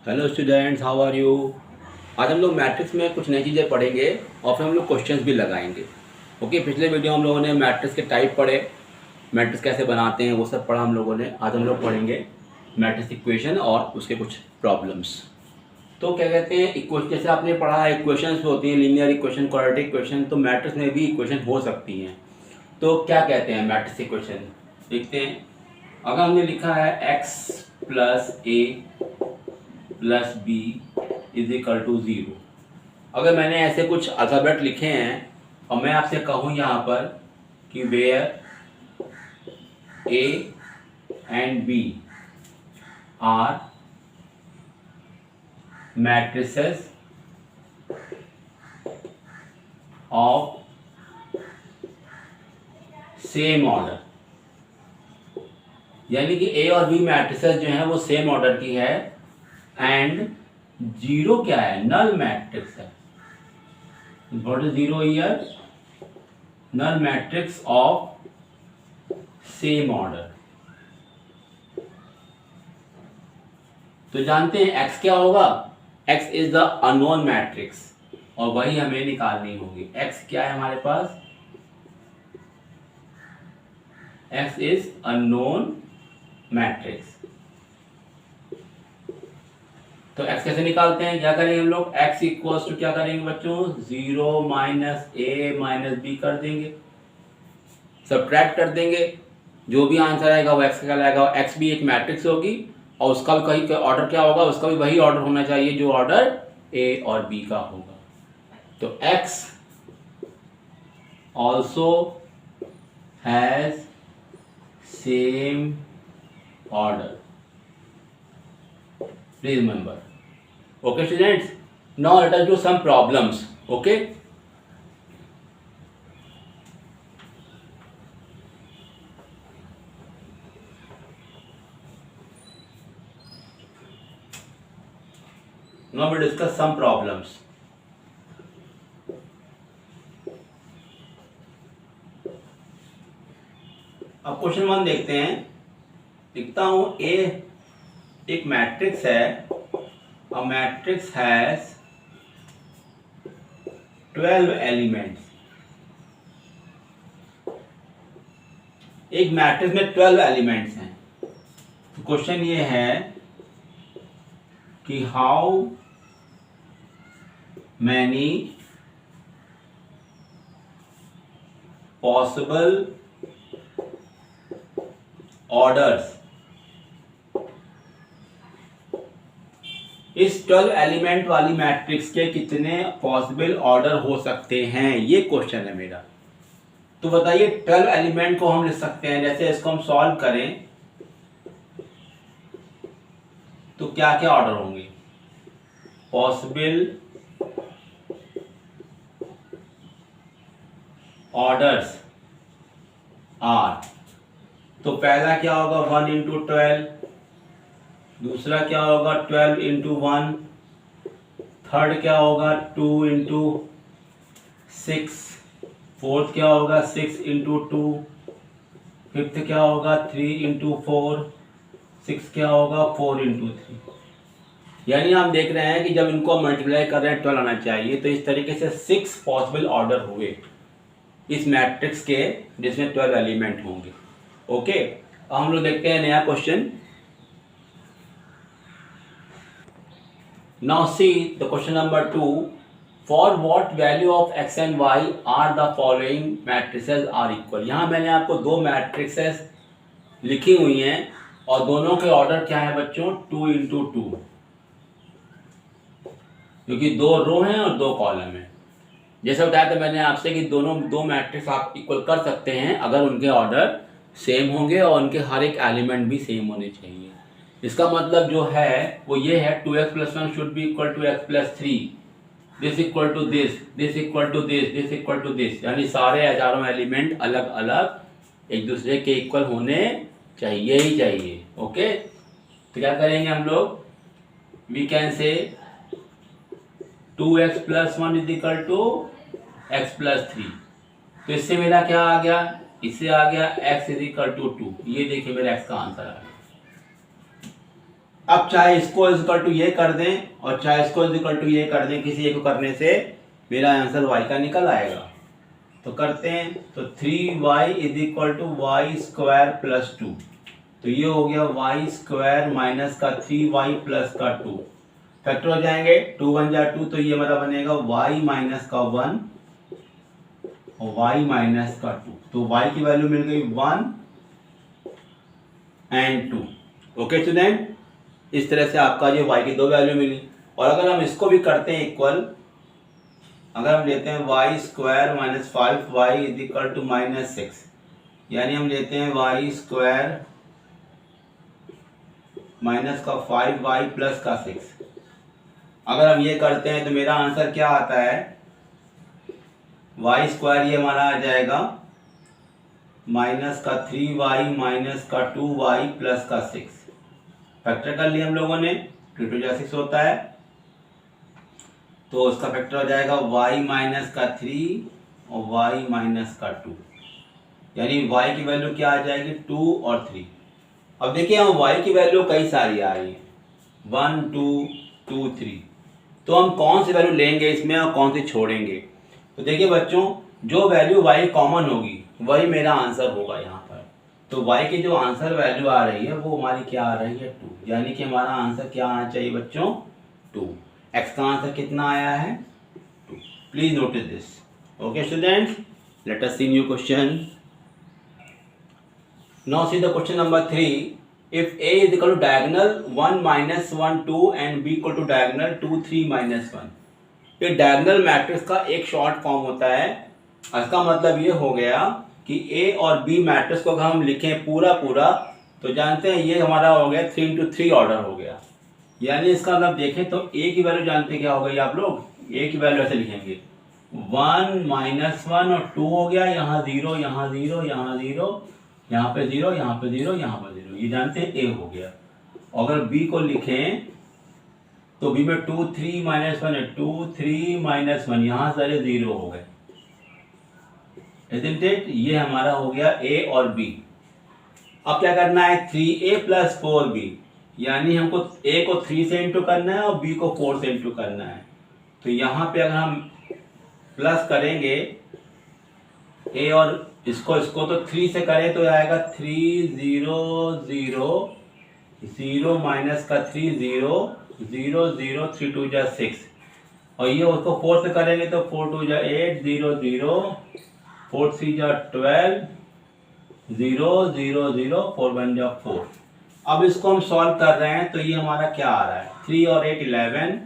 Hello students, how are you. आज हम लोग मैट्रिक्स में कुछ नई चीज़ें पढ़ेंगे और फिर हम लोग क्वेश्चंस भी लगाएंगे। ओके, पिछले वीडियो हम लोगों ने मैट्रिक्स के टाइप पढ़े, मैट्रिक्स कैसे बनाते हैं वो सब पढ़ा हम लोगों ने। आज हम लोग पढ़ेंगे मैट्रिक्स इक्वेशन और उसके कुछ प्रॉब्लम्स। तो क्या कहते हैं, इक्वेशन जैसे आपने पढ़ा है, इक्वेशंस होती हैं लीनियर इक्वेशन, क्वाड्रेटिक इक्वेशन, तो मैट्रिक्स में भी इक्वेशन हो सकती हैं। तो क्या कहते हैं मैट्रिक्स इक्वेशन, देखते हैं। अगर हमने लिखा है x plus a plus b is equal to 0, अगर मैंने ऐसे कुछ अल्फ़ाबेट लिखे हैं और मैं आपसे कहूँ यहाँ पर कि where A and B are matrices of same order, यानी कि ए और बी मैट्रिसेस जो हैं वो सेम ऑर्डर की है, एंड जीरो क्या है, नल मैट्रिक्स है। What is zero here, null matrix of same order. तो जानते हैं x क्या होगा, x is the unknown matrix और वही हमें निकालनी होगी। x क्या है हमारे पास, x इज अननोन मैट्रिक्स। तो x कैसे निकालते हैं, क्या करेंगे हम लोग, x इक्वल्स टू क्या करेंगे बच्चों, 0 माइनस ए माइनस बी कर देंगे, सब्ट्रैक्ट कर देंगे, जो भी आंसर आएगा वो x का कहलाएगा। x भी एक मैट्रिक्स होगी और उसका भी कहीं ऑर्डर क्या होगा, उसका भी वही ऑर्डर होना चाहिए जो ऑर्डर a और b का होगा। तो x also has same order, please remember. Okay students, now let us do some problems. Okay, now we discuss some problems. अब क्वेश्चन 1 देखते हैं। लिखता हूं ए एक मैट्रिक्स है, a matrix has 12 elements। एक मैट्रिक्स में 12 एलिमेंट्स हैं। तो क्वेश्चन ये है कि हाउ मैनी पॉसिबल ऑर्डर्स इस 12 एलिमेंट वाली मैट्रिक्स के कितने पॉसिबल ऑर्डर हो सकते हैं, ये क्वेश्चन है मेरा। तो बताइए 12 एलिमेंट को हम लिख सकते हैं, जैसे इसको हम सॉल्व करें तो क्या क्या ऑर्डर होंगे, पॉसिबल ऑर्डर्स आर, तो पहला क्या होगा 1 इंटू 12, दूसरा क्या होगा 12 इंटू 1, थर्ड क्या होगा 2 इंटू 6, फोर्थ क्या होगा 6 इंटू 2, फिफ्थ क्या होगा 3 इंटू 4, सिक्स क्या होगा 4 इंटू 3। यानी हम देख रहे हैं कि जब इनको मल्टीप्लाई कर रहे हैं 12 आना चाहिए, तो इस तरीके से 6 पॉसिबल ऑर्डर हुए इस मैट्रिक्स के जिसमें 12 एलिमेंट होंगे। ओके, अब हम लोग देखते हैं नया question. Now see the question number 2. For what value of x and y are the following matrices are equal? यहाँ मैंने आपको दो मैट्रिसेस लिखी हुई हैं और दोनों के ऑर्डर क्या है बच्चों, 2 इंटू 2, क्योंकि दो रो हैं और दो कॉलम हैं। जैसे बताया था मैंने आपसे कि दो मैट्रिक्स आप इक्वल कर सकते हैं अगर उनके ऑर्डर सेम होंगे और उनके हर एक एलिमेंट भी सेम होने चाहिए। इसका मतलब जो है वो ये है 2x plus 1 should be equal to x plus 3, this equal to this, this equal to this, this equal to this, यानी सारे चारों एलिमेंट अलग अलग एक दूसरे के इक्वल होने चाहिए ही चाहिए। ओके, तो क्या करेंगे हम लोग, we can say 2x plus 1 is equal to x plus 3। तो इससे मेरा क्या आ गया, इससे आ गया x इज इक्वल टू 2। ये देखिए मेरा x का आंसर आ गया। अब चाहे इसको इक्वल टू ये कर दें और चाहे इसको इक्वल टू ये कर दें, किसी एक को करने से मेरा आंसर y का निकल आएगा। तो करते हैं, तो 3y is equal to y square plus 2। तो ये हो गया वाई स्क्वायर माइनस का 3y प्लस का 2। फैक्टर हो जाएंगे, 2 1 जा 2, तो ये हमारा बनेगा y माइनस का 1 और y माइनस का 2। तो y की वैल्यू मिल गई 1 एंड 2। ओके स्टूडेंट, इस तरह से आपका ये y की दो वैल्यू मिली। और अगर हम इसको भी करते हैं इक्वल, अगर हम लेते हैं y square minus 5y is equal to minus 6, यानी हम लेते हैं वाई स्क्वायर माइनस का 5y प्लस का 6। अगर हम ये करते हैं तो मेरा आंसर क्या आता है, वाई स्क्वायर ये हमारा आ जाएगा माइनस का 3y माइनस का 2y प्लस का 6। फैक्टर कर लिया हम लोगों ने, 2 2 जा 6 होता है, तो उसका फैक्टर हो जाएगा y माइनस का 3 और y माइनस का 2, यानी y की वैल्यू क्या आ जाएगी 2 और 3। अब देखिए हम y की वैल्यू कई सारी आ रही है, 1 2 2 3, तो हम कौन सी वैल्यू लेंगे इसमें और कौन सी छोड़ेंगे। तो देखिए बच्चों, जो वैल्यू y कॉमन होगी वही मेरा आंसर होगा यहाँ पर। तो y की जो आंसर वैल्यू आ रही है वो हमारी क्या आ रही है 2, यानी कि हमारा आंसर क्या आना चाहिए बच्चों 2। x का आंसर कितना आया है 2। Please notice this. Okay students, let us see new question. Now see the question number 3। If a is equal to diagonal 1 minus 1 2 and b equal to diagonal 2 3 minus 1, ये diagonal matrix का एक short form होता है। इसका मतलब ये हो गया कि a और b मैट्रिक्स को अगर हम लिखें पूरा पूरा, तो जानते हैं ये हमारा हो गया 3 into 3 ऑर्डर हो गया। यानी इसका मतलब देखें तो a की वैल्यू जानते क्या हो गई आप लोग, a की वैल्यू ऐसे लिखेंगे 1 माइनस 1 और 2 हो गया, यहाँ 0 यहाँ 0 यहाँ 0 यहाँ पे 0 यहाँ पे 0 यहाँ पे 0, ये जानते हैं a हो गया। अगर b को लिखें तो b में 2 3 माइनस 1 है, 2 3 माइनस 1, यहाँ सारे 0 हो गए, isn't it? ये हमारा हो गया a और b। अब क्या करना है 3a प्लस 4b, यानी हमको a को 3 से इंटू करना है और b को 4 से इंटू करना है। तो यहाँ पे अगर हम प्लस करेंगे a और इसको तो 3 से करें तो आएगा 3 0 0 0 माइनस का 3 0 0 0 3 2 जा 6, और ये उसको 4 से करेंगे तो 4 2 जा 8 0 0 4 3 जा 12 0 0 0 4 1 जा 4। अब इसको हम सॉल्व कर रहे हैं तो ये हमारा क्या आ रहा है 3 और 8 11,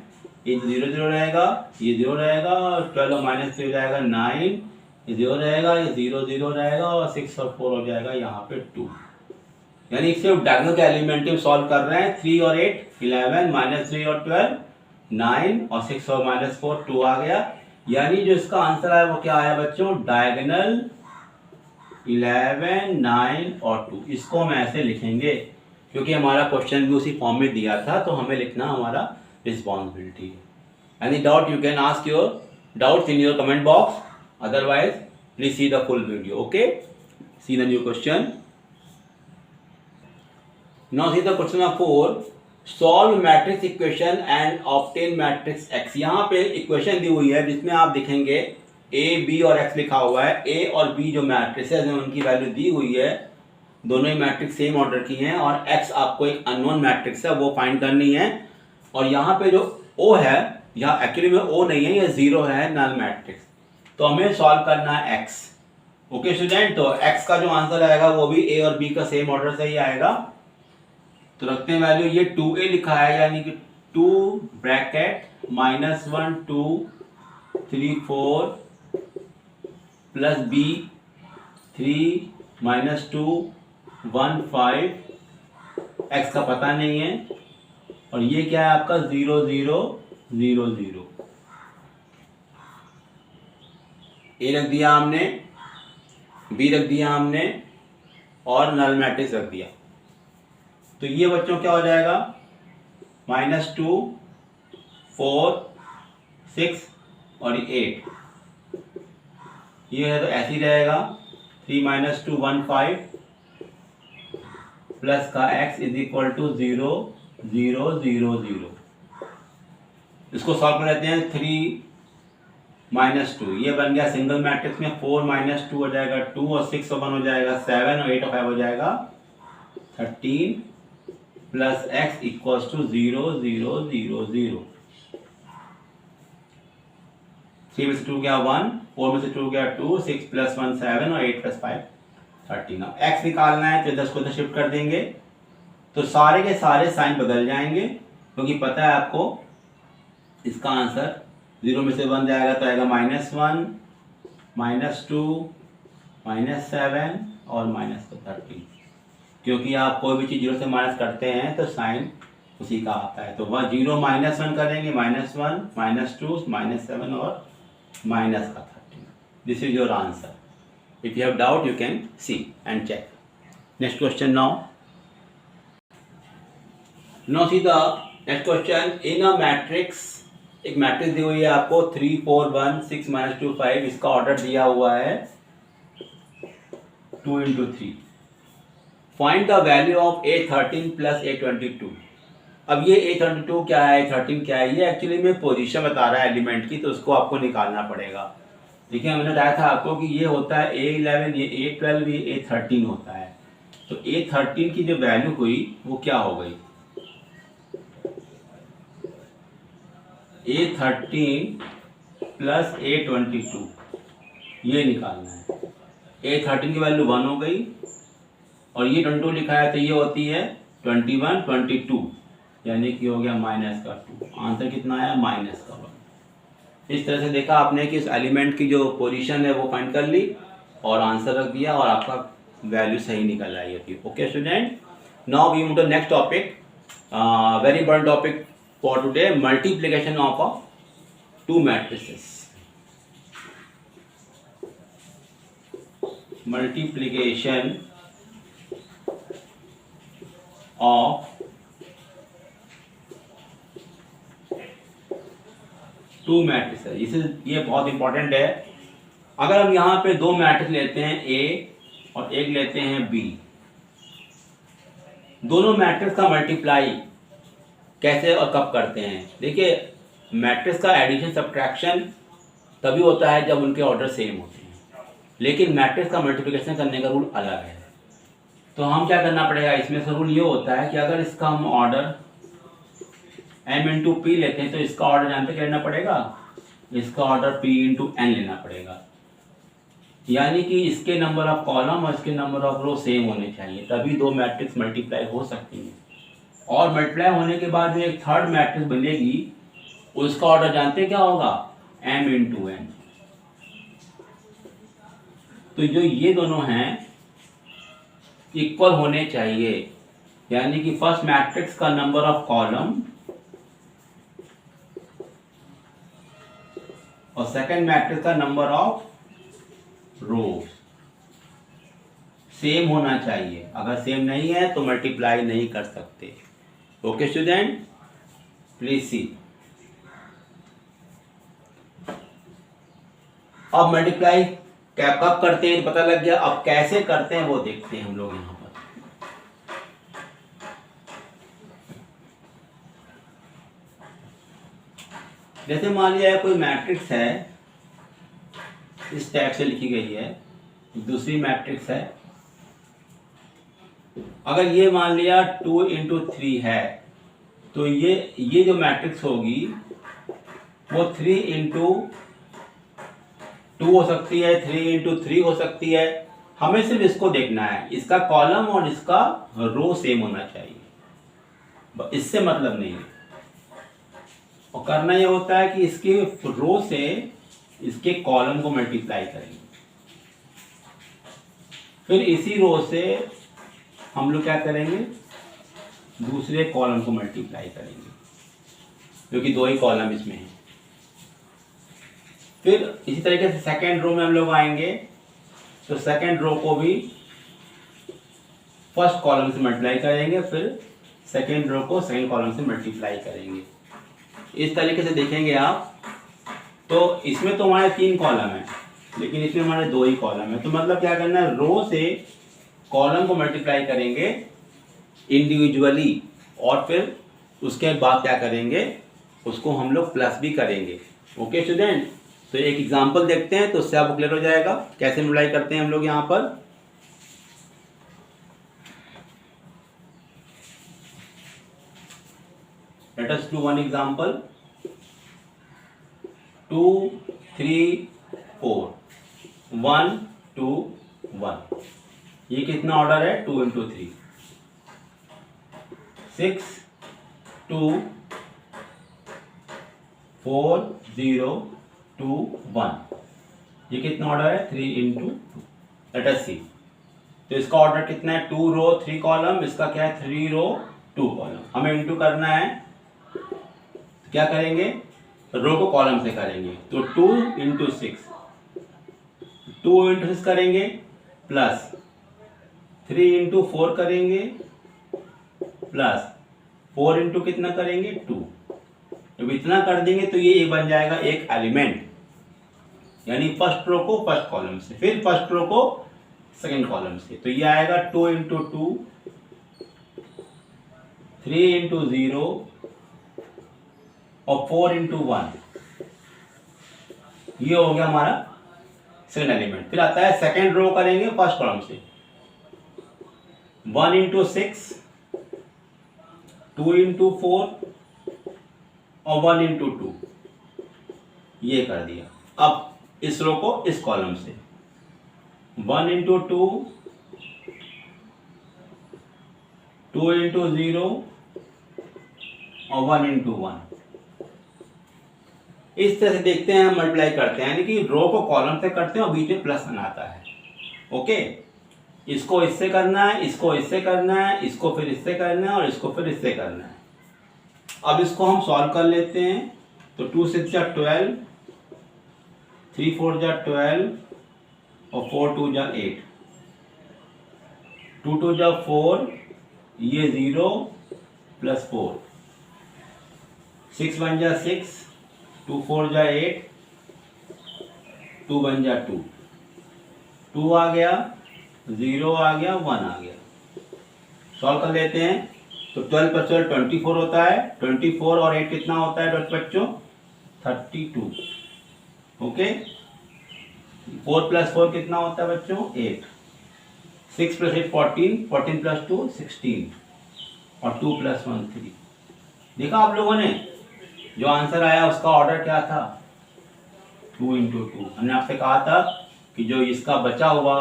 ये 0 0 रहेगा, ये 0 रहेगा, और 12 और माइनस 3 हो जाएगा 9, ये 0 रहेगा, ये 0 0 रहेगा, और 6 और 4 हो जाएगा यहाँ पे 2। यानी सिर्फ डायगोनल का एलिमेंटिव सॉल्व कर रहे हैं। 3 और 8 11, माइनस 3 और 12 9, और 6 और माइनस 4 2 आ गया। यानी जो इसका आंसर आया वो क्या आया बच्चों, डायगोनल 11 9 और 2। इसको हम ऐसे लिखेंगे क्योंकि हमारा क्वेश्चन भी उसी फॉर्म में दिया था, तो हमें लिखना हमारा रिस्पॉन्सिबिलिटी है। Any doubt you can ask your doubts in your comment box, otherwise please see the full video. Okay, see the new question. Now see the question number 4. Solve matrix equation and obtain matrix x। यहाँ पे equation दी हुई है जिसमें आप देखेंगे a b और x लिखा हुआ है। a और b जो मैट्रिसेस हैं उनकी वैल्यू दी हुई है, दोनों ही मैट्रिक्स सेम ऑर्डर की हैं, और x आपको एक अननोन मैट्रिक्स है वो फाइंड करनी है। और यहाँ पे जो o है, यहाँ एक्चुअली में o नहीं है, ये 0 है, नल मैट्रिक्स, तो हमें सॉल्व करना है x। ओके स्टूडेंट, तो x का जो आंसर आएगा वो भी a और b का सेम ऑर्डर से ही आएगा। तो रखते हैं वैल्यू, ये 2a लिखा है यानी कि 2 bracket minus 1 2 3 4 plus b 3 minus 2 1 5, x का पता नहीं है, और ये क्या है आपका 0 0 0 0। ए रख दिया हमने, बी रख दिया हमने, और नल मैट्रिक्स रख दिया। तो ये बच्चों क्या हो जाएगा -2 4 6 और 8, ये है तो ऐसे ही रहेगा 3 माइनस 2 1 5 प्लस का x इज इक्वल टू 0 0 0 0। इसको सॉल्व कर लेते हैं। 3 -2 ये बन गया सिंगल मैट्रिक्स में। 4 - 2 हो जाएगा 2 और 6 और 1 हो जाएगा 7 और 8 और 5 हो जाएगा 13 प्लस x इक्वल्स टू 0 0 0 0। 3 में से 2 गया 1, 4 में से 2 गया 2, 6 + 1 7 और 8 + 5 13। अब x निकालना है तो 10 को इधर शिफ्ट कर देंगे तो सारे के सारे साइन बदल जाएंगे, क्योंकि पता है आपको इसका आंसर 0 में से 1 जाएगा तो आएगा -1 -2 -7 और -13, क्योंकि आप कोई भी चीज़ 0 से माइनस करते हैं तो साइन उसी का आता है। तो वह 0 -1 करेंगे, -1 -2 -7 और -13। This is your answer. If you have doubt you can see and check. Next question now see the next question. In a matrix, एक मैट्रिक्स दी हुई है आपको 3 4 1 6 -2 5। इसका ऑर्डर दिया हुआ है 2 × 3। Find the value of A13 + A22। अब ये A32 क्या है, A13 क्या है, ये एक्चुअली में पोजीशन बता रहा है एलिमेंट की, तो उसको आपको निकालना पड़ेगा। देखिए मैंने बताया था आपको कि ये होता है A11, ये A12, ये A13 होता है। तो A13 की जो वैल्यू हुई वो क्या हो गई, A13 + A22 ये निकालना है। A13 की वैल्यू 1 हो गई और ये 22 लिखा है तो ये होती है 21 22, यानी कि हो गया -2। आंसर कितना आया, -1। इस तरह से देखा आपने कि इस एलिमेंट की जो पोजीशन है वो फाइंड कर ली और आंसर रख दिया और आपका वैल्यू सही निकल आई होती है। Okay student, now we move to next topic, very important topic for today, multiplication of 2 matrices. Multiplication of 2 matrices. ये बहुत इंपॉर्टेंट है। अगर हम यहाँ पे 2 मैट्रिक्स लेते हैं A और एक लेते हैं B, दोनों मैट्रिक्स का मल्टीप्लाई कैसे और कब करते हैं। देखिए मैट्रिक्स का एडिशन सब्ट्रैक्शन तभी होता है जब उनके ऑर्डर सेम होते हैं, लेकिन मैट्रिक्स का मल्टीप्लिकेशन करने का रूल अलग है। तो हम क्या करना पड़ेगा, इसमें से रूल ये होता है कि अगर इसका हम ऑर्डर m × p लेते हैं तो इसका ऑर्डर जानते क्या लेना पड़ेगा, इसका ऑर्डर p × n लेना पड़ेगा। यानी कि इसके नंबर ऑफ कॉलम और इसके नंबर ऑफ रो सेम होने चाहिए, तभी 2 मैट्रिक्स मल्टीप्लाई हो सकती हैं। और मल्टीप्लाई होने के बाद जो एक थर्ड मैट्रिक्स बनेगी उसका ऑर्डर जानते क्या होगा, m × n। तो जो ये दोनों हैं इक्वल होने चाहिए, यानी कि फर्स्ट मैट्रिक्स का नंबर ऑफ कॉलम और सेकंड मैट्रिक्स का नंबर ऑफ रोज सेम होना चाहिए। अगर सेम नहीं है तो मल्टीप्लाई नहीं कर सकते। Okay student, please see. अब मल्टीप्लाई कब करते हैं पता लग गया, अब कैसे करते हैं वो देखते हैं हम लोग यहाँ पर। जैसे मान लिया कोई मैट्रिक्स है, इस टाइप से लिखी गई है, दूसरी मैट्रिक्स है। अगर ये मान लिया 2 × 3 है तो ये जो मैट्रिक्स होगी वो 3 × 2 हो सकती है, 3 × 3 हो सकती है। हमें सिर्फ इसको देखना है, इसका कॉलम और इसका रो सेम होना चाहिए, इससे मतलब नहीं है। और करना ये होता है कि इसके रो से इसके कॉलम को मल्टीप्लाई करेंगे, फिर इसी रो से हम लोग क्या करेंगे, दूसरे कॉलम को मल्टीप्लाई करेंगे, क्योंकि 2 ही कॉलम इसमें है। फिर इसी तरीके से सेकेंड रो में हम लोग आएंगे तो सेकेंड रो को भी फर्स्ट कॉलम से मल्टीप्लाई करेंगे, फिर सेकेंड रो को सेकेंड कॉलम से मल्टीप्लाई करेंगे। इस तरीके से देखेंगे आप तो इसमें तो हमारे 3 कॉलम है, लेकिन इसमें हमारे 2 ही कॉलम है। तो मतलब क्या करना है, रो से कॉलम को मल्टीप्लाई करेंगे इंडिविजुअली और फिर उसके बाद क्या करेंगे, उसको हम लोग प्लस भी करेंगे। ओके स्टूडेंट, तो एक एग्जांपल देखते हैं तो उससे आपको क्लियर हो जाएगा कैसे मल्टीप्लाई करते हैं हम लोग यहाँ पर। Let us do one example. 2 3 4 1 2 1। ये कितना ऑर्डर है, 2 × 3। 6 2 4 0 2 1। ये कितना ऑर्डर है, 3 × 2। लेट अस सी, तो इसका ऑर्डर कितना है, 2 रो 3 कॉलम। इसका क्या है, 3 रो 2 कॉलम। हमें इंटू करना है, तो क्या करेंगे, रो को कॉलम से करेंगे। तो 2 × 6, 2 × 6 करेंगे, प्लस 3 × 4 करेंगे, प्लस 4 × कितना करेंगे, 2। जब इतना कर देंगे तो ये बन जाएगा एक एलिमेंट, यानी फर्स्ट रो को फर्स्ट कॉलम से, फिर फर्स्ट रो को सेकंड कॉलम से। तो ये आएगा 2 × 2, 3 × 0 और 4 × 1। ये हो गया हमारा सेकंड एलिमेंट। फिर आता है सेकंड रो करेंगे फर्स्ट कॉलम से, 1 × 6, 2 × 4 और 1 × 2। ये कर दिया। अब इस रो को इस कॉलम से, 1 × 2, 2 × 0 और 1 × 1। इस तरह से देखते हैं, हम मल्टीप्लाई करते हैं, यानी कि रो को कॉलम से करते हैं और बीच में प्लस बनाता है। ओके, इसको इससे करना है, इसको इससे करना है, इसको फिर इससे करना है और इसको फिर इससे करना है। अब इसको हम सॉल्व कर लेते हैं। तो 2 × 6 = 12, 3 × 4 = 12 और 4 × 2 = 8, 2 × 2 = 4, ये 0 + 4, 6 बन जा 6, 2 × 4 = 8, 2 बन जा 2, 2 आ गया, 0 आ गया, 1 आ गया। सॉल्व कर लेते हैं। तो 12 + 12 24 होता है। 24 और 8 कितना होता है बच्चों, 32। ओके, 4 + 4 कितना होता है बच्चों, 8। 6 + 8 14, 14 + 2 16 और 2 + 1 3। देखा आप लोगों ने, जो आंसर आया उसका ऑर्डर क्या था, 2 × 2। हमने आपसे कहा था कि जो इसका बचा हुआ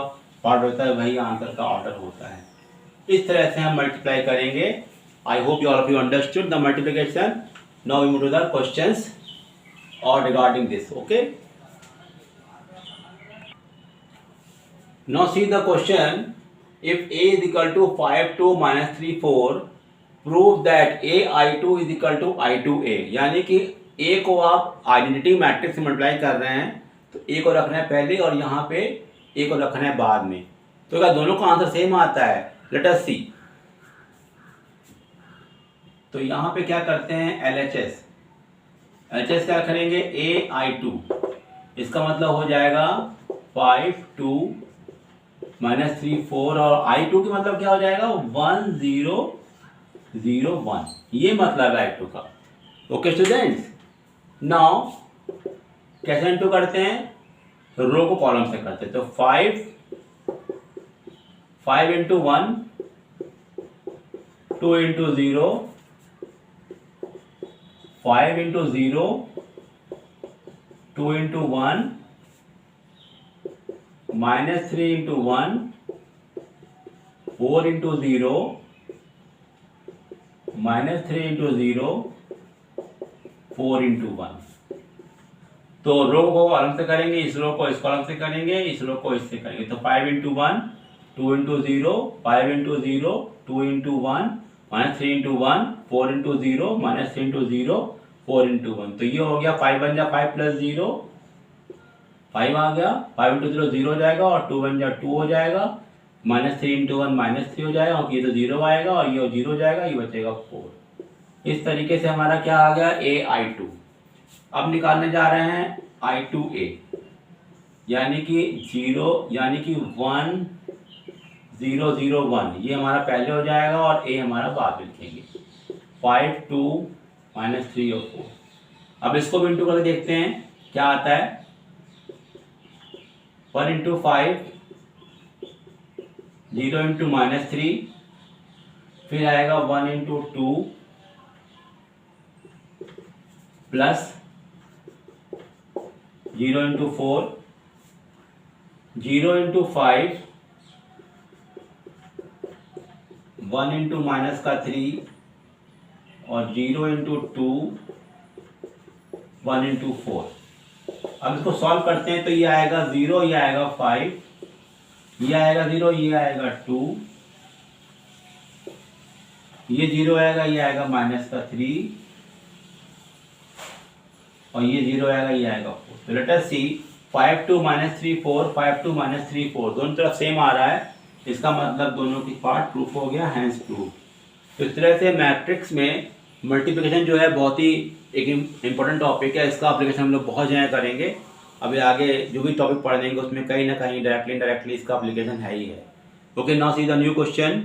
पार्ट होता है वही आंसर का ऑर्डर होता है। इस तरह से हम मल्टीप्लाई करेंगे। I hope you all of you understood the multiplication. Now we move to the questions और regarding this. Okay, now see the question. If a is equal to 5 2 - 3 4, prove that ai2 is equal to i2a। यानी कि a को आप identity matrix से multiply कर रहे हैं, तो a को रखना है पहले और यहाँ पे a को रखना है बाद में। तो क्या दोनों का आंसर सेम आता है? लेट अस सी। तो यहाँ पे क्या करते हैं, LHS क्या करेंगे, ai2। इसका मतलब हो जाएगा 5 2 - 3 4 और i2 का मतलब क्या हो जाएगा, 1 0 0 1। ये मतलब है i2 का। ओके स्टूडेंट्स, नाउ कैसे इंटू करते हैं, रो को कॉलम से करते हैं। तो 5 × 1, 2 × 0, 5 × 0, 2 × 1, -3 × 1, 4 × 0, -3 × 0, 4 × 1। तो रो को कॉलम से करेंगे, इस रो को इस कॉलम से करेंगे, इस रो को इससे करेंगे। तो 5 × 1, 2 × 0, 5 × 0, 2 × 1, -3 × 1, 4 × 0, -3 × 0, 4 × 1। तो ये हो गया 5 बन जा 5 + 0, 5 आ गया। 5 × 0 0 हो जाएगा और 2 बन जा 2 हो जाएगा। -3 × 1 -3 हो जाएगा और ये तो 0 आएगा और ये 0 हो जाएगा, ये बचेगा 4। इस तरीके से हमारा क्या आ गया, ai2। अब निकालने जा रहे हैं i2a, यानी कि 0 यानी कि 1 0 0 1। ये हमारा पहले हो जाएगा और a हमारा बाद में लिखेंगे। 5 2 -3 और 4। अब इसको भी इंटू करके देखते हैं क्या आता है। 1 इंटू 5 0 इंटू -3, फिर आएगा 1 into 2 plus 0 into 4, 0 into 5, 1 into -3 और 0 इंटू 2, 1 इंटू 4। अब इसको सॉल्व करते हैं तो ये आएगा 0, ये आएगा 5, ये आएगा 0, ये आएगा 2, ये 0 आएगा, ये आएगा -3 और ये 0 आएगा, ये आएगा 4। तो लेट अस सी 5 2 -3 4, 5 2 -3 4 दोनों तरफ सेम आ रहा है, इसका मतलब दोनों की पार्ट प्रूफ हो गया, हैंस प्रूफ। तो इस तरह से मैट्रिक्स में मल्टीप्लिकेशन जो है बहुत ही एक इम्पोर्टेंट टॉपिक है, इसका एप्लीकेशन हम लोग बहुत जगह करेंगे। अभी आगे जो भी टॉपिक पढ़ देंगे उसमें कहीं ना कहीं डायरेक्टली इनडायरेक्टली इसका एप्लीकेशन है ही है। Okay, now see the new question.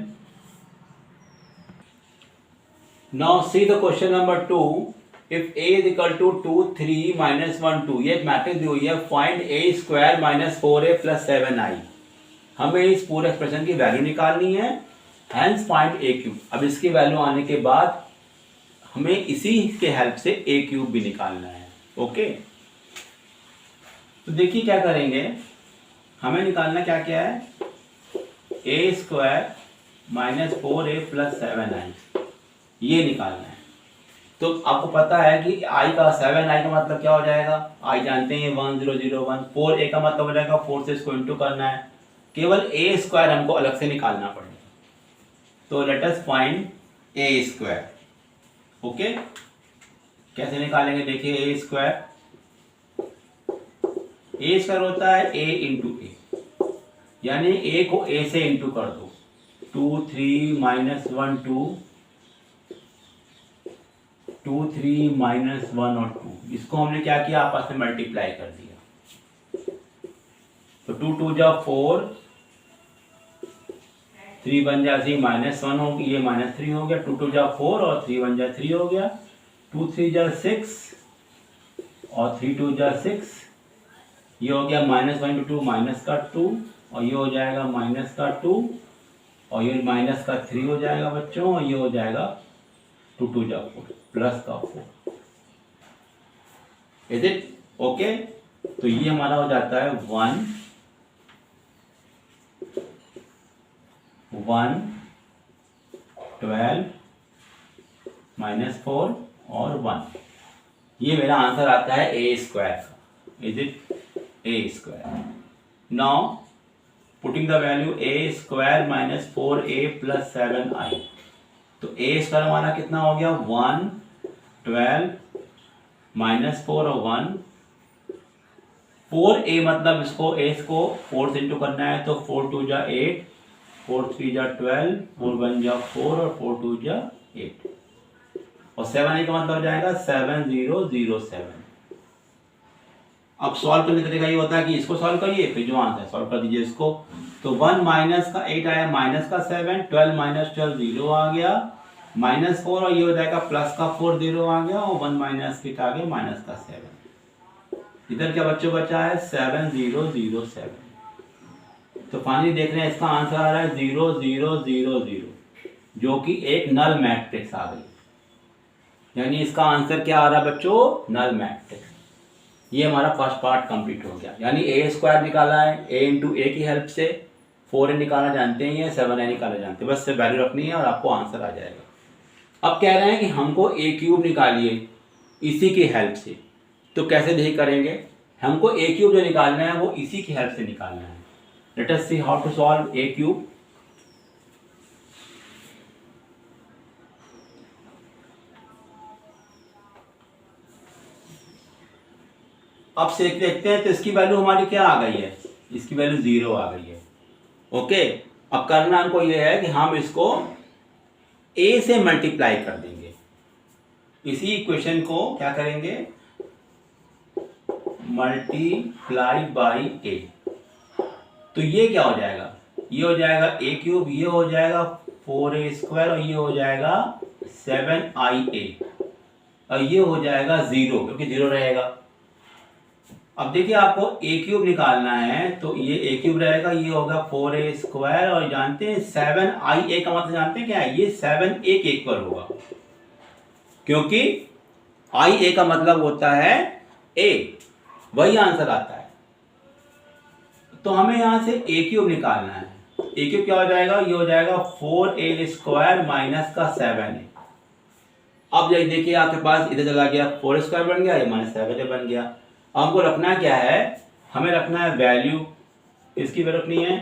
Now see the question number 2। If a is equal to 2 3 -1 2, ये एक मैट्रिक्स दी हुई है, find a square -4a + 7i। हमें इस पूरे एक्सप्रेशन की वैल्यू निकालनी है, हैंस फाइंड a क्यूब। अब इसकी वैल्यू आने के बाद हमें इसी के हेल्प से a क्यूब भी निकालना है। ओके, तो देखिए क्या करेंगे, हमें निकालना क्या क्या है, a स्क्वायर -4a + 7i, ये निकालना है। तो आपको पता है कि i का 7i का मतलब क्या हो जाएगा, i जानते हैं 1 0 0 1, 4a का मतलब हो जाएगा 4 से इसको इंटू करना है, केवल a स्क्वायर हमको अलग से निकालना पड़ेगा। तो let us find a square. Okay, कैसे निकालेंगे, देखिए a स्क्वायर होता है a इंटू a, यानी a को a से इंटू कर दो। 2 3 -1 2, 2 3 -1 और 2, इसको हमने क्या किया, आपस में मल्टीप्लाई कर दिया। तो 2 2 जा 4, 3 1 जा 3 -1 हो गया, ये -3 हो गया। 2 2 जा 4 और 3 1 जा 3 हो गया। 2 3 जा 6 और 3 2 जा 6, ये हो गया -1 2 -2 और ये हो जाएगा -2 और ये -3 हो जाएगा बच्चों, और ये हो जाएगा 2 2 जा 4 +4। Is it okay? तो ये हमारा हो जाता है 1 1 12 -4 और 1। ये मेरा आंसर आता है a स्क्वायर का। Is it a square? Now putting the value a square -4a + 7i। तो a स्क्वायर हमारा कितना हो गया, 1 12 -4 और 1। 4a मतलब इसको a को 4 से इंटू करना है, तो 4 2 जा 8, 4 3 जा 12, 4 1 जा 4 और 4 2 जा 8 और 7i का मतलब हो जाएगा 7 0 0 7। अब सॉल्व करने का तरीका ये होता है कि इसको सॉल्व करिए, फिर जो आंसर सॉल्व कर दीजिए इसको। तो 1 माइनस का 8 आया, माइनस का 7, 12 - 12 0 आ गया, -4 और ये हो जाएगा प्लस का 4 0 आ गया, और 1 - 8 आ गया माइनस का 7। इधर क्या बच्चों बचा है, 7 0 0 7। तो फाइनली देख रहे हैं इसका आंसर आ रहा है 0 0 0 0, जो कि एक नल मैट्रिक्स आ गई। यानी इसका आंसर क्या आ रहा है बच्चों, नल मैट्रिक्स। ये हमारा फर्स्ट पार्ट कंप्लीट हो गया। यानी a स्क्वायर निकाला है a इंटू ए की हेल्प से, 4a निकालना जानते हैं, 7a निकालना जानते हैं, बस से वैल्यू रखनी है और आपको आंसर आ जाएगा। अब कह रहे हैं कि हमको a क्यूब निकालिए इसी की हेल्प से। तो कैसे नहीं करेंगे, हमको a क्यूब जो निकालना है वो इसी की हेल्प से निकालना है। Let us see how to solve a cube. अब से देखते हैं, तो इसकी वैल्यू हमारी क्या आ गई है, इसकी वैल्यू 0 आ गई है। ओके, अब करना हमको ये है कि हम इसको a से मल्टीप्लाई कर देंगे। इसी इक्वेशन को क्या करेंगे, मल्टीप्लाई बाई a। तो ये क्या हो जाएगा, ये हो जाएगा a क्यूब, ये हो जाएगा 4a स्क्वायर और ये हो जाएगा 7ia और ये हो जाएगा 0 क्योंकि 0 रहेगा। अब देखिए आपको a क्यूब निकालना है तो ये a क्यूब रहेगा, ये होगा 4a स्क्वायर और जानते हैं 7ia का मतलब जानते हैं क्या है, ये 7a के इक्वल होगा क्योंकि ia का मतलब होता है a, वही आंसर आता है। तो हमें यहां से a क्यूब निकालना है। a क्यूब क्या हो जाएगा, ये हो जाएगा 4a स्क्वायर माइनस का 7a। अब देखिए आपके पास इधर चला गया 4 स्क्वायर बन गया, ये माइनस 7a बन गया। अब हमको रखना क्या है, हमें रखना है वैल्यू, इसकी वैल्यू रखनी है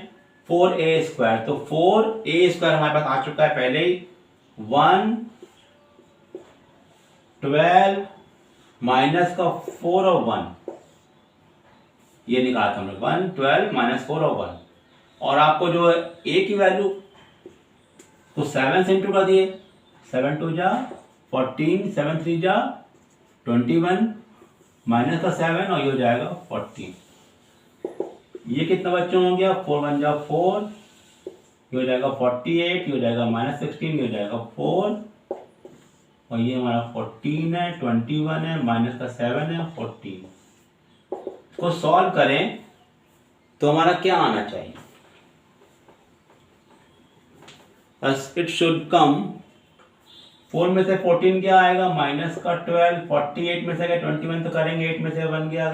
4a स्क्वायर। तो 4a स्क्वायर हमारे पास आ चुका है पहले ही, 1 12 माइनस का 4 और 1, ये निकाला था हम लोग 1 12 माइनस 4 और 1। और आपको जो a की वैल्यू तो 7 से इंटू कर दिए, 7 2 जा 14, 7 3 जा 21 माइनस का 7 और ये हो जाएगा 14। ये कितना बच्चों हो गया, 4 1 जा 4, ये हो जाएगा 48, ये हो जाएगा माइनस 16, ये हो जाएगा 4 और ये हमारा 14 है, 21 है, माइनस का 7 है 14। इसको सॉल्व करें तो हमारा क्या आना चाहिए, इट शुड कम 4 में से 14 क्या आएगा, माइनस का 12, 48 में से गया 21 तो करेंगे, 8 में से 1 गया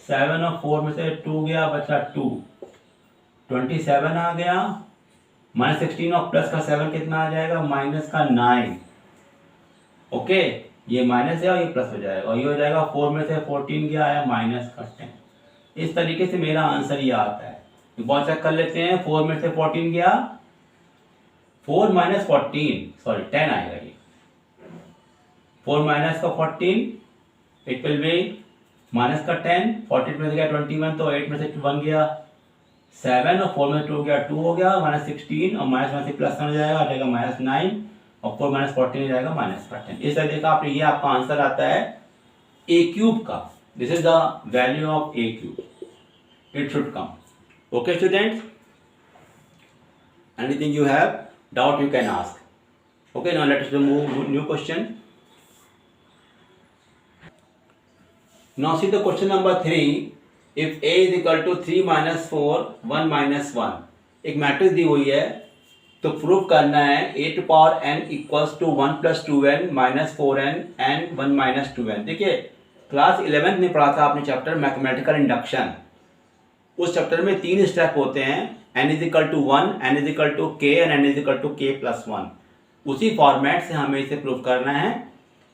7 और 4 में से 2 गया बचा 2, 27 आ गया, माइनस 16 और प्लस का 7 कितना आ जाएगा, माइनस का 9। ओके, ये माइनस है और ये प्लस हो जाएगा और ये हो जाएगा 4 में से 14 क्या आया, माइनस का 10। इस तरीके से मेरा आंसर ये आता है। बहुत चेक कर लेते हैं, 4 में से 14 गया 4 माइनस 14 सॉरी 10 आएगा, ये 4 माइनस का 14 इट विल बी माइनस का 10, 40 में से गया 21 तो 8 में से 1 गया 7 और 4 में से 2 गया 2 हो गया, माइनस 16 और माइनस में से प्लस हो जाएगा, आ जाएगा माइनस 9 और 4 माइनस 14 हो जाएगा माइनस का 10। इस तरह का आपने, ये आपका आंसर आता है a क्यूब का। This is the value of a cube, it should come. Okay students, anything you have doubt you can ask. Okay, now let us move new question. Now see the question number 3. If a is equal to 3 minus 4 1 minus 1, एक matrix दी हुई है तो prove करना है a to power n equals to 1 plus 2n minus 4n and 1 minus 2n। देखिए class 11th में पढ़ा था आपने चैप्टर मैथमेटिकल इंडक्शन। उस चैप्टर में 3 स्टेप होते हैं, n is equal to 1, n is equal to k and n is equal to k plus 1। उसी फॉर्मेट से हमें इसे प्रूव करना है।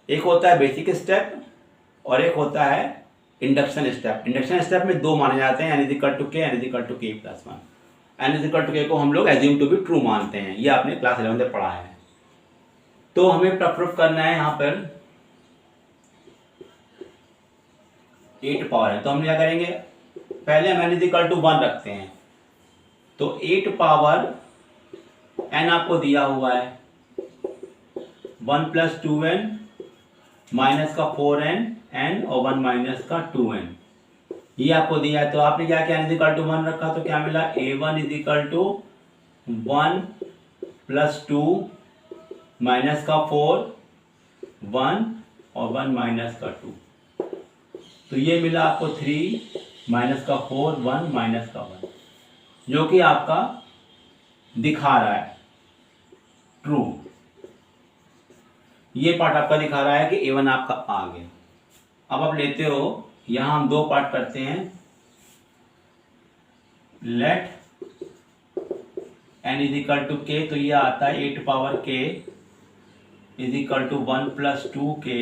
एक होता है बेसिक स्टेप और एक होता है इंडक्शन स्टेप। इंडक्शन स्टेप में 2 माने जाते हैं, n is equal to k, n is equal to k plus 1। n is equal to k को हम लोग एज्यूम टू बी ट्रू मानते हैं, ये आपने क्लास 11 में पढ़ा है। तो हमें प्रूफ करना है यहाँ पर 8 पावर है, तो हम क्या करेंगे, पहले हम n is equal to 1 रखते हैं। तो 8 पावर n आपको दिया हुआ है 1 प्लस 2n माइनस का 4n n और 1 माइनस का 2n, ये आपको दिया है। तो आपने क्या किया, n इज इक्वल टू 1 रखा तो क्या मिला, a1 is equal to 1 plus 2 minus का 4 1 और 1 माइनस का 2, तो ये मिला आपको 3 माइनस का 4 1 माइनस का 1, जो कि आपका दिखा रहा है ट्रू। ये पार्ट आपका दिखा रहा है कि a1 आपका आ गया। अब आप लेते हो, यहां हम 2 पार्ट करते हैं। Let n is equal to k, तो ये आता है 8 power k is equal to 1 plus 2k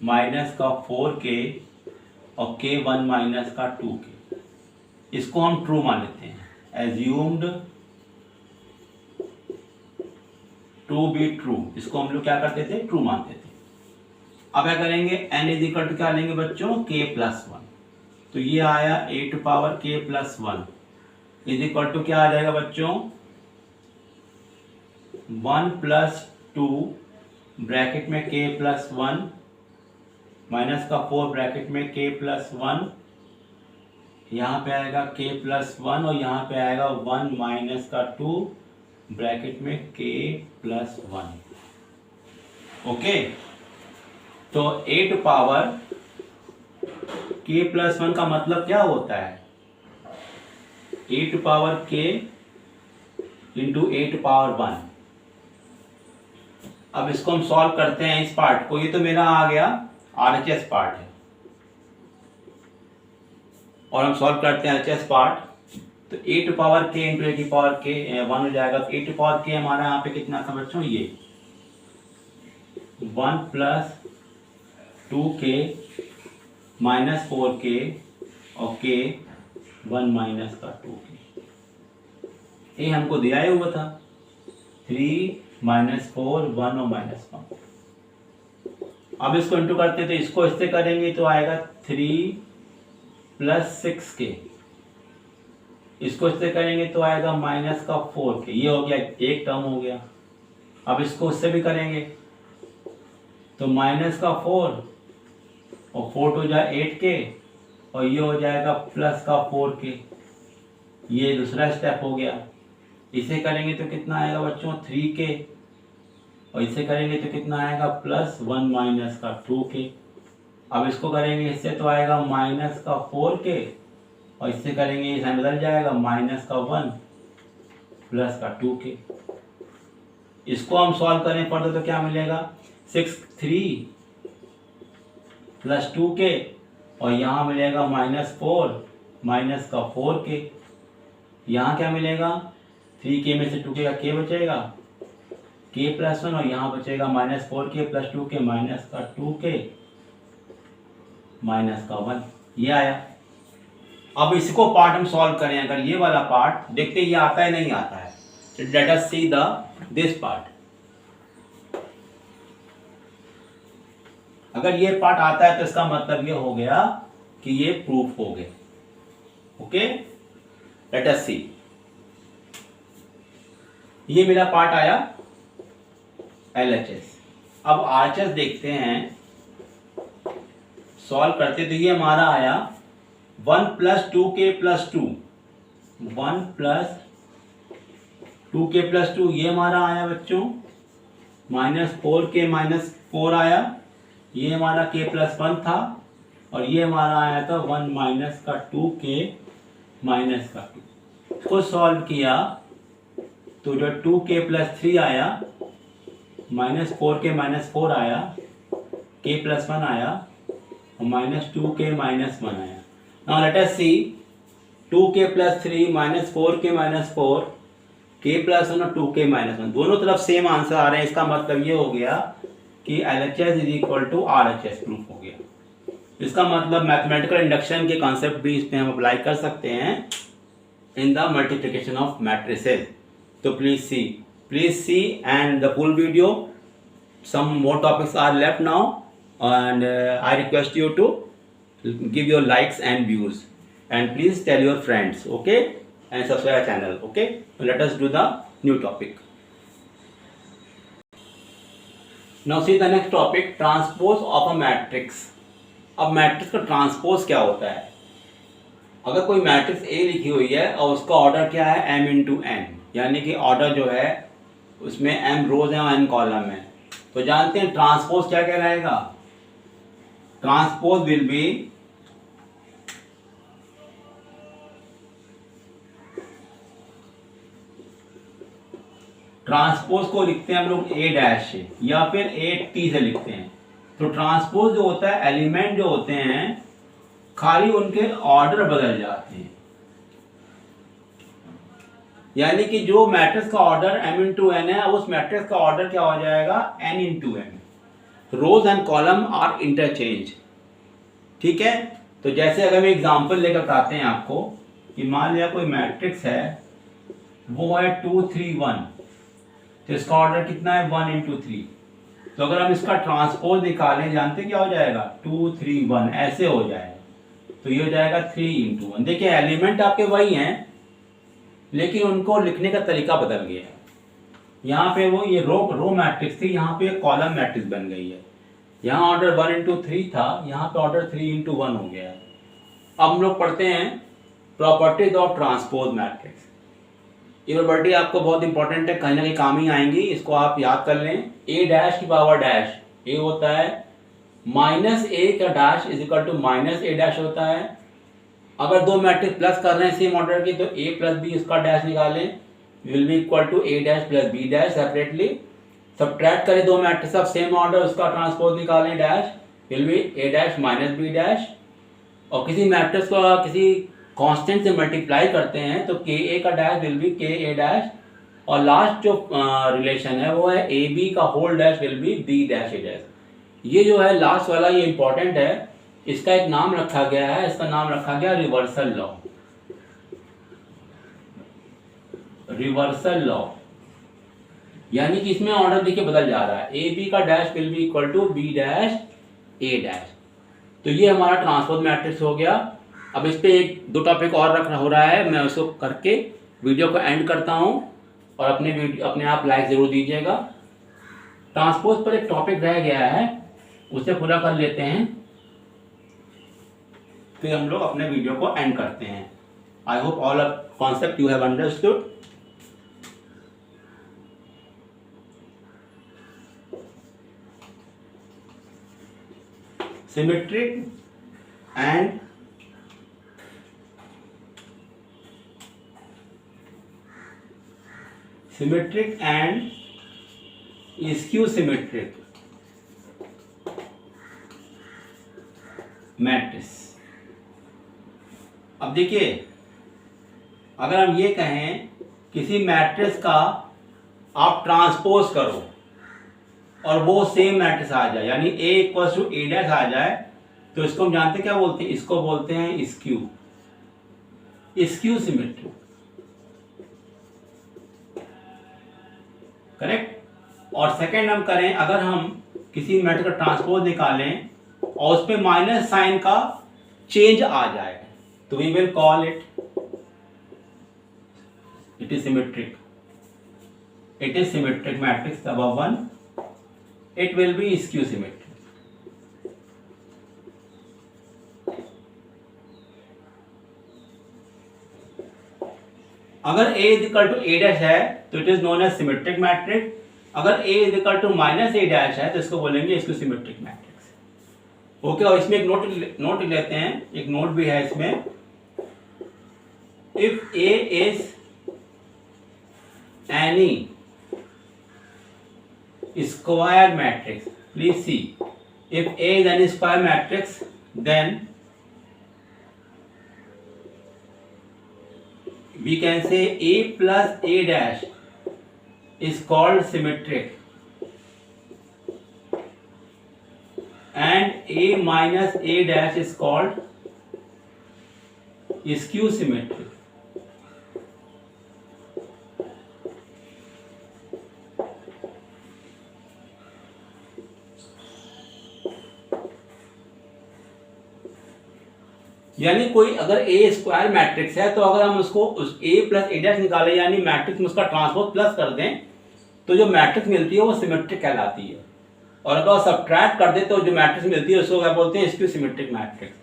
minus का 4k और k 1 माइनस का 2k। इसको हम ट्रू मान लेते हैं, एज्यूम्ड टू बी ट्रू। इसको हम लोग क्या करते थे, ट्रू मानते थे। अब क्या करेंगे, n इज इक्वल टू क्या लेंगे बच्चों, k प्लस 1। तो ये आया 8 power k plus 1 is equal to क्या आ जाएगा बच्चों, 1 प्लस 2 ब्रैकेट में k प्लस 1 माइनस का 4 ब्रैकेट में k प्लस 1, यहाँ पे आएगा k प्लस 1 और यहाँ पे आएगा 1 माइनस का 2 ब्रैकेट में k प्लस 1। ओके, तो a to power k plus 1 का मतलब क्या होता है? a to power k into a to power 1। अब इसको हम सॉल्व करते हैं इस पार्ट को। ये तो मेरा आ गया RHS पार्ट है, और हम सॉल्व करते हैं RHS पार्ट। तो a to power k into a to power k 1 हो जाएगा। तो a टू पावर k हमारा यहाँ पे कितना था बच्चों? ये 1 प्लस 2k माइनस 4k और k 1 माइनस का 2k। ये हमको दिया ही हुआ था 3 माइनस 4 1 और माइनस 1। अब इसको इंटू करते हैं, तो इसको इससे करेंगे तो आएगा 3 प्लस 6k। इसको इससे करेंगे तो आएगा माइनस का 4k। ये हो गया, एक टर्म हो गया। अब इसको इससे भी करेंगे तो माइनस का 4 और 4 हो जाए 8k, और ये हो जाएगा प्लस का 4k। ये दूसरा स्टेप हो गया। इसे करेंगे तो कितना आएगा बच्चों? 3k, और इसे करेंगे तो कितना आएगा? प्लस 1 माइनस का 2k। अब इसको करेंगे इससे तो आएगा माइनस का 4k, और इससे करेंगे ये साइन बदल जाएगा, माइनस का 1 प्लस का 2k। इसको हम सॉल्व करें फर्दर तो क्या मिलेगा? 3 प्लस 2k, और यहाँ मिलेगा माइनस 4 माइनस का 4k। यहाँ क्या मिलेगा? 3k में से 2k का k बचेगा, k प्लस 1, और यहाँ बचेगा minus 4k plus 2k minus का 2k माइनस का 1। ये आया। अब इसको पार्ट हम सॉल्व करें। अगर ये वाला पार्ट देखते ये आता है नहीं आता है, let us see this part. अगर ये पार्ट आता है तो इसका मतलब ये हो गया कि ये प्रूफ हो गया। ओके, लेट अस सी। ये मेरा पार्ट आया LHS। अब RHS देखते हैं, सॉल्व करते। तो ये हमारा आया 1 plus 2k plus 2, 1 plus 2k plus 2। ये हमारा आया बच्चों माइनस 4k माइनस 4 आया। ये हमारा k प्लस 1 था, और ये हमारा आया था 1 माइनस का 2k माइनस का 2। इसको सॉल्व किया तो जो 2k प्लस 3 आया, माइनस 4k माइनस 4 आया, k प्लस 1 आया, और माइनस 2k माइनस 1 आया। नाउ लेट अस सी 2k plus 3 minus 4k minus 4, k plus 1 और 2k माइनस 1, दोनों तरफ सेम आंसर आ रहे हैं। इसका मतलब ये हो गया कि LHS is equal to RHS proof हो गया। इसका मतलब मैथमेटिकल इंडक्शन के कॉन्सेप्ट भी इसमें हम अप्लाई कर सकते हैं in the multiplication of matrices. तो please see and the full video. Some more topics are left now, and I request you to give your likes and views, and please tell your friends, okay, and subscribe our channel. Okay, so let us do the new topic. Now see the next topic, transpose of a matrix. अब matrix का transpose क्या होता है? अगर कोई matrix A लिखी हुई है और उसका ऑर्डर क्या है? m इंटू n, यानी कि ऑर्डर जो है उसमें m रोज है और n कॉलम है। तो जानते हैं ट्रांसपोज क्या कहलाएगा? ट्रांसपोज विल बी ट्रांसपोज को लिखते हैं हम लोग A डैश से या फिर AT से लिखते हैं। तो ट्रांसपोज जो होता है, एलिमेंट जो होते हैं खाली उनके ऑर्डर बदल जाते हैं। यानी कि जो मैट्रिक्स का ऑर्डर m इंटू n है, उस मैट्रिक्स का ऑर्डर क्या हो जाएगा? n into n। Rows and column are interchange. ठीक है, तो जैसे अगर हम एग्जांपल लेकर बताते हैं आपको कि मान लिया कोई मैट्रिक्स है, वो है 2 3 1, तो इसका ऑर्डर कितना है? 1 इंटू 3। तो अगर हम इसका ट्रांसपोज निकालें, जानते क्या हो जाएगा? 2 3 1 ऐसे हो जाएगा। तो ये हो जाएगा 3 इंटू 1। देखिए एलिमेंट आपके वही हैं, लेकिन उनको लिखने का तरीका बदल गया है। यहाँ पे वो ये रो मैट्रिक्स थी, यहाँ पे कॉलम मैट्रिक्स बन गई है। यहाँ ऑर्डर 1 इंटू 3 था, यहाँ पे ऑर्डर 3 इंटू 1 हो गया है। अब हम लोग पढ़ते हैं प्रॉपर्टीज ऑफ ट्रांसपोज मैट्रिक्स। ये प्रॉपर्टी आपको बहुत इंपॉर्टेंट है, कहीं ना कहीं काम ही आएंगी, इसको आप याद कर लें। ए डैश की पावर डैश ए होता है, माइनस ए का dash is equal to minus A dash होता है। अगर दो मैट्रिक्स प्लस कर रहे हैं सेम ऑर्डर की तो ए प्लस बी उसका डैश निकालें, will be equal to A dash plus B dash separately. Subtract करें दो मैट्रिक्स ऑफ सेम ऑर्डर, उसका ट्रांसपोज निकालें, dash will be A dash minus B dash. और किसी मैट्रिक्स को किसी कांस्टेंट से मल्टीप्लाई करते हैं तो के ए का dash will be k A dash, और लास्ट जो रिलेशन है वो है ए बी का whole dash will be B dash A dash. ये जो है लास्ट वाला ये इंपॉर्टेंट है, इसका एक नाम रखा गया है, इसका नाम रखा गया रिवर्सल लॉ। रिवर्सल लॉ यानी कि इसमें ऑर्डर देखिए बदल जा रहा है, ए बी का dash will be equal to B dash A dash. तो ये हमारा ट्रांसपोज मैट्रिक्स हो गया। अब इस पे एक दो टॉपिक और रखना हो रहा है, मैं उसको करके वीडियो को एंड करता हूँ, और अपने आप लाइक ज़रूर दीजिएगा। ट्रांसपोज पर एक टॉपिक रह गया है, उसे पूरा कर लेते हैं, फिर हम लोग अपने वीडियो को एंड करते हैं। आई hope all concept you have understood. Symmetric and skew symmetric matrix. अब देखिए, अगर हम ये कहें किसी मैट्रिक्स का आप ट्रांसपोज करो और वो सेम मैट्रिक्स आ जाए, यानी A equals to A dash आ जाए, तो इसको हम जानते हैं क्या बोलते हैं, इसको बोलते हैं स्क्यू, स्क्यू सिमेट्री, करेक्ट। और सेकंड हम करें, अगर हम किसी मैट्रिक्स का ट्रांसपोज निकालें और उसमें माइनस साइन का चेंज आ जाए, तो we will call it is symmetric, it is symmetric matrix above one, it will be skew symmetric। अगर A is equal to A dash है तो it is known as symmetric matrix। अगर A is equal to minus A dash है तो इसको बोलेंगे skew symmetric matrix। Okay, और इसमें एक नोट लेते हैं, एक नोट भी है इसमें। if A is any square matrix, please see, if A is any square matrix, then we can say A plus A dash is called symmetric and A minus A dash is called skew symmetric। यानी कोई अगर ए square matrix है तो अगर हम उसको उस ए plus ए dash निकालें, यानी मैट्रिक्स में उसका ट्रांसपोज प्लस कर दें, तो जो मैट्रिक्स मिलती है वो सिमेट्रिक कहलाती है। और अगर सब्ट्रैक्ट कर दें तो जो मैट्रिक्स मिलती है उसको क्या बोलते हैं, स्क्यू सिमेट्रिक मैट्रिक्स।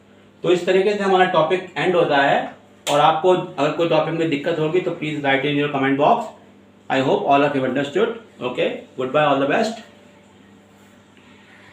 तो इस तरीके से हमारा टॉपिक एंड होता है। और आपको अगर कोई टॉपिक में दिक्कत होगी तो please write in your comment box. I hope all of you understood. Okay, goodbye, all the best.